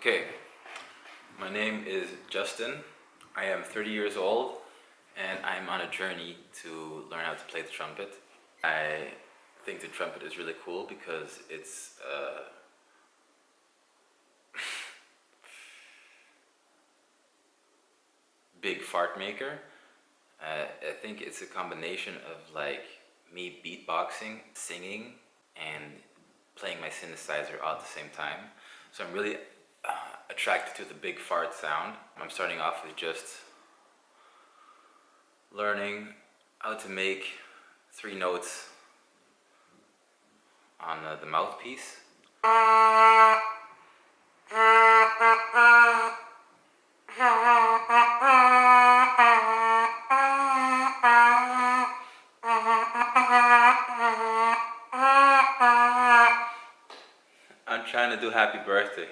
Okay, my name is Justin. I am 30 years old and I'm on a journey to learn how to play the trumpet. I think the trumpet is really cool because it's big fart maker. I think it's a combination of like me beatboxing, singing, and playing my synthesizer all at the same time. So I'm really attracted to the big fart sound. I'm starting off with just learning how to make 3 notes on the mouthpiece. I'm trying to do Happy Birthday.